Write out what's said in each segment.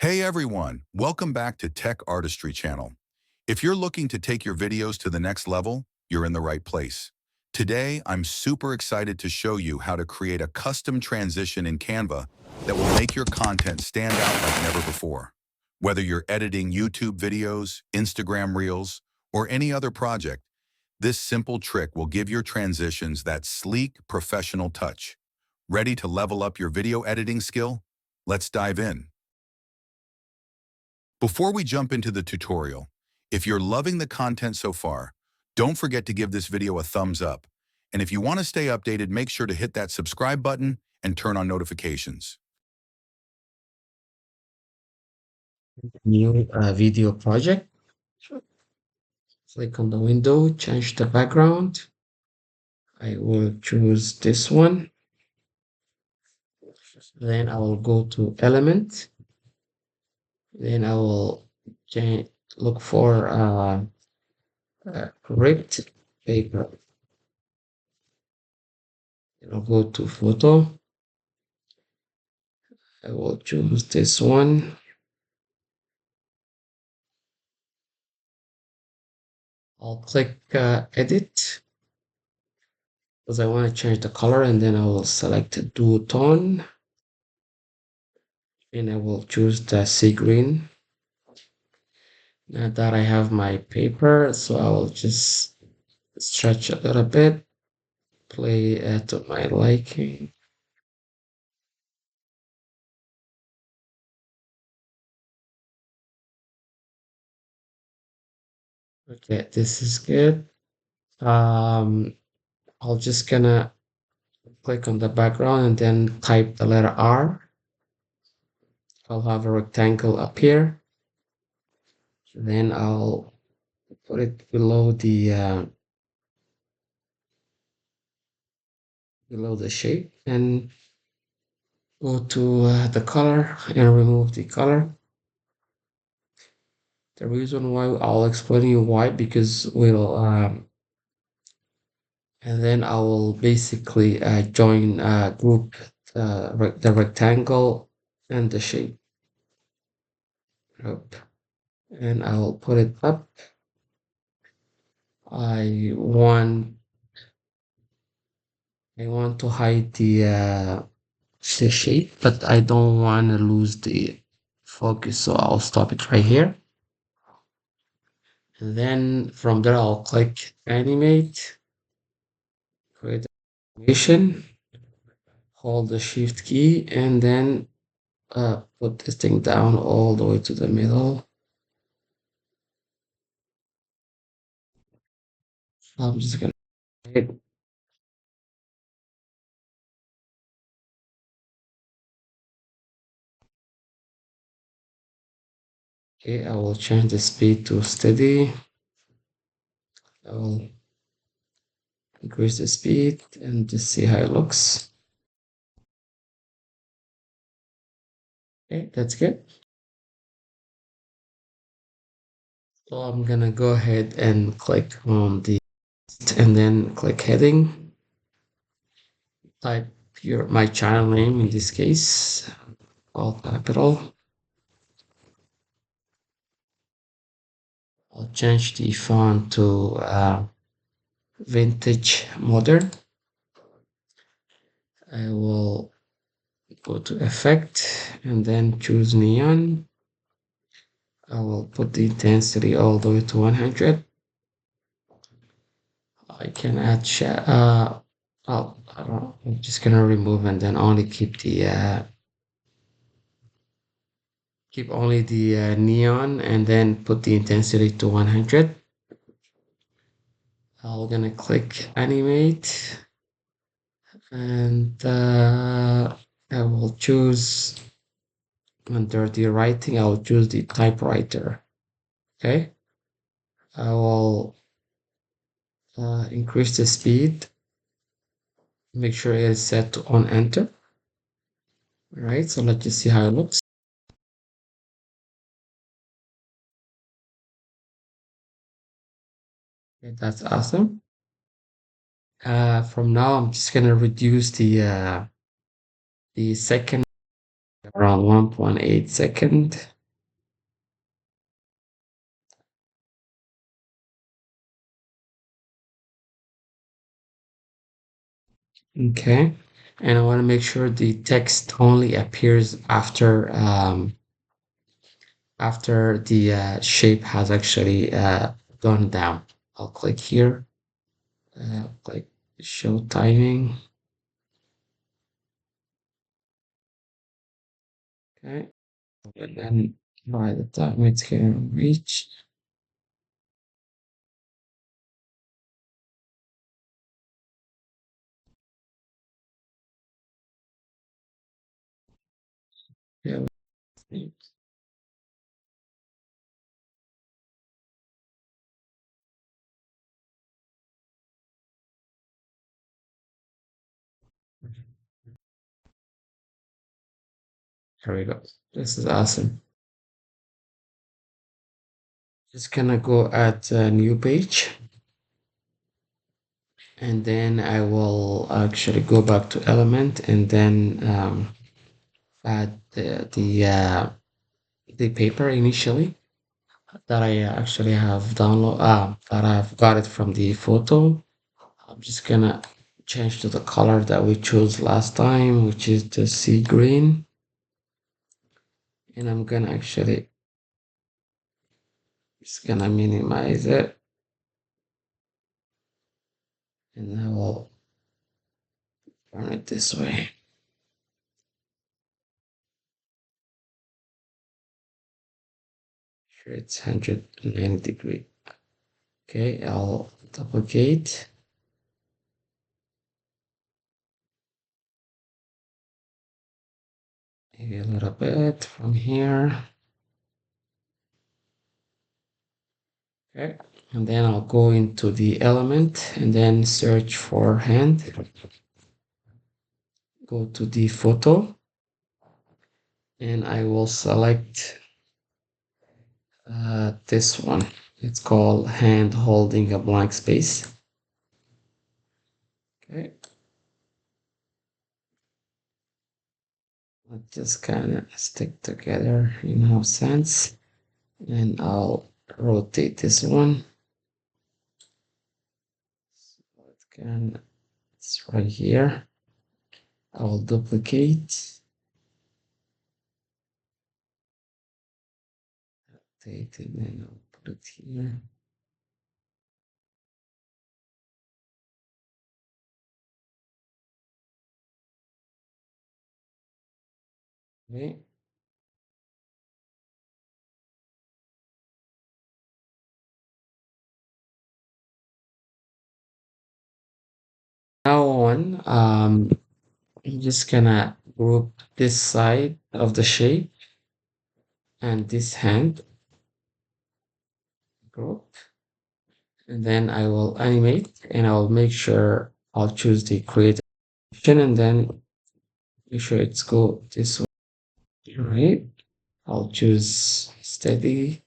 Hey everyone, welcome back to Tech Artistry channel. If you're looking to take your videos to the next level, you're in the right place. Today, I'm super excited to show you how to create a custom transition in Canva that will make your content stand out like never before. Whether you're editing YouTube videos, Instagram Reels, or any other project, this simple trick will give your transitions that sleek, professional touch. Ready to level up your video editing skill? Let's dive in. Before we jump into the tutorial, if you're loving the content so far, don't forget to give this video a thumbs up. And if you want to stay updated, make sure to hit that subscribe button and turn on notifications. New video project. Click on the window, change the background. I will choose this one. Then I will go to element. Then I will look for ripped paper. I'll go to photo. I will choose this one. I'll click edit because I want to change the color, and then I will select dual tone, and I will choose the sea green. Now that I have my paper, so I will just stretch a little bit, play to my liking. Okay, this is good. I'll just gonna click on the background and then type the letter R. I'll have a rectangle up here. Then I'll put it below the shape and go to the color and remove the color. The reason why I'll explain you why, because we'll and then I will basically join group the rectangle and the shape up, and I will put it up. I want to hide the shape, but I don't want to lose the focus, so I'll stop it right here. And then from there I'll click animate, create animation, hold the shift key, and then put this thing down all the way to the middle. I'm just gonna hit. Okay, I will change the speed to steady. I will increase the speed and just see how it looks. Okay, that's good. So I'm gonna go ahead and click on the and then click heading. Type my channel name, in this case, all capital. I'll change the font to vintage modern. I will go to effect and then choose neon. I will put the intensity all the way to 100. I can add I'm just gonna remove and then only keep only the neon and then put the intensity to 100. I'm gonna click animate and I will choose under the writing, I'll choose the typewriter. Okay, I will increase the speed, make sure it is set to on enter. All right, so let's just see how it looks. Okay, that's awesome. From now, I'm just gonna reduce the second around 1.8 second. Okay. And I want to make sure the text only appears after the shape has actually gone down. I'll click here, click show timing. Okay. And then by the time it's gonna reach, yeah, here we go. This is awesome. Just gonna go at a new page, and then I will actually go back to element and then add the paper initially that I actually have that I've got it from the photo. I'm just gonna change to the color that we chose last time, which is the sea green, and I'm gonna actually just gonna minimize it, and I will turn it this way. Sure, it's 190 degree. Okay, I'll duplicate maybe a little bit from here. Okay, and then I'll go into the element and then search for hand. Go to the photo and I will select this one. It's called hand holding a blank space. Okay, let's just kind of stick together in no sense, and I'll rotate this one. It's right here. I'll duplicate, rotate it, and I'll put it here. Okay. Now on, I'm just gonna group this side of the shape and this hand group, and then I will animate and I'll make sure I'll choose the create action and then make sure it's go this way, right? I'll choose steady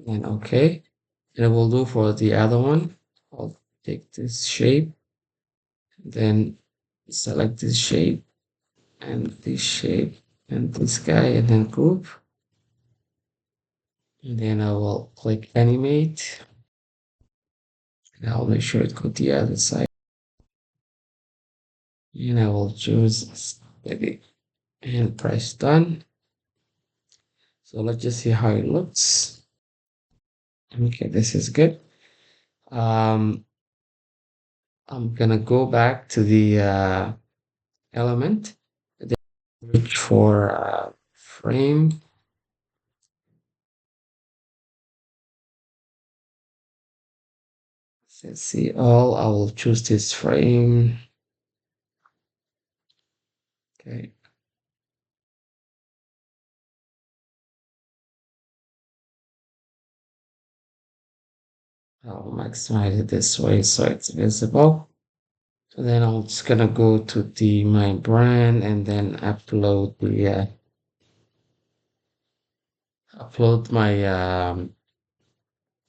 and okay. And I will do for the other one. I'll take this shape, then select this shape and this shape and this guy and then group. And then I will click animate. And I'll make sure it go the other side. And I will choose steady and press done. So let's just see how it looks. Okay, this is good. Um, I'm gonna go back to the element, then search for frame. Let's see all. I will choose this frame. Okay. I'll maximize it this way so it's visible. So then I'm just gonna go to the my brand and then upload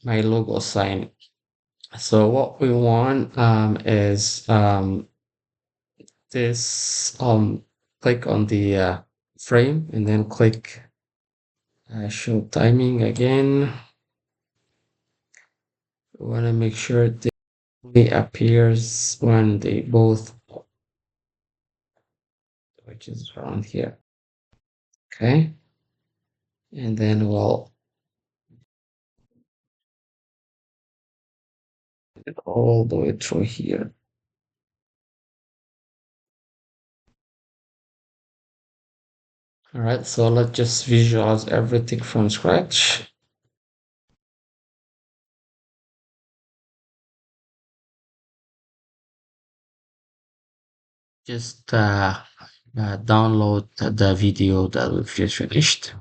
my logo sign. So what we want is this click on the frame and then click show timing again. We want to make sure it appears when they both which is around here. Okay. And then we'll get all the way through here. All right, so let's just visualize everything from scratch. Just download the video that we've just finished.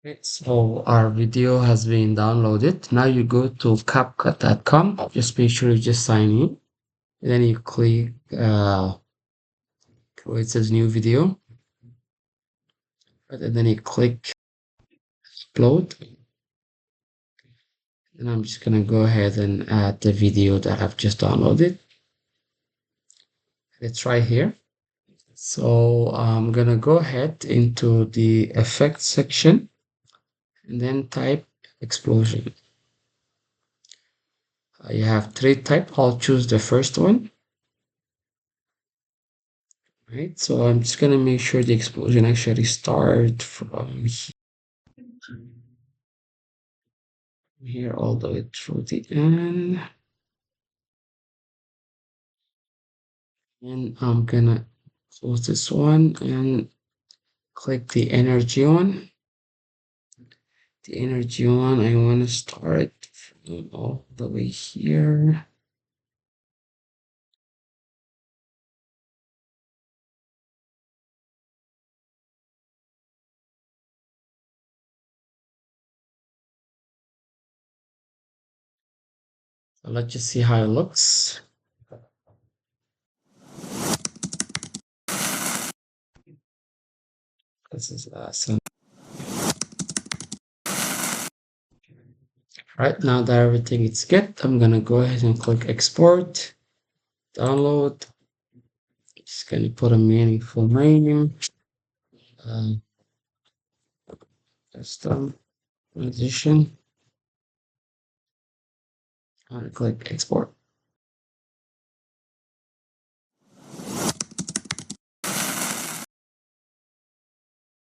Okay, so our video has been downloaded. Now you go to CapCut.com. Just make sure you just sign in. And then you click where it says new video. Right, and then you click upload. And I'm just gonna go ahead and add the video that I've just downloaded. It's right here. So I'm gonna go ahead into the effects section and then type explosion. You have three types. I'll choose the first one. Right, so I'm just gonna make sure the explosion actually start from here all the way through the end. And I'm gonna close this one and click the energy one. The energy one, I want to start from all the way here. So let's just see how it looks. This is some. Right now that everything is good, I'm gonna go ahead and click export, download. Just gonna put a meaningful name. Custom transition. I'm gonna click export.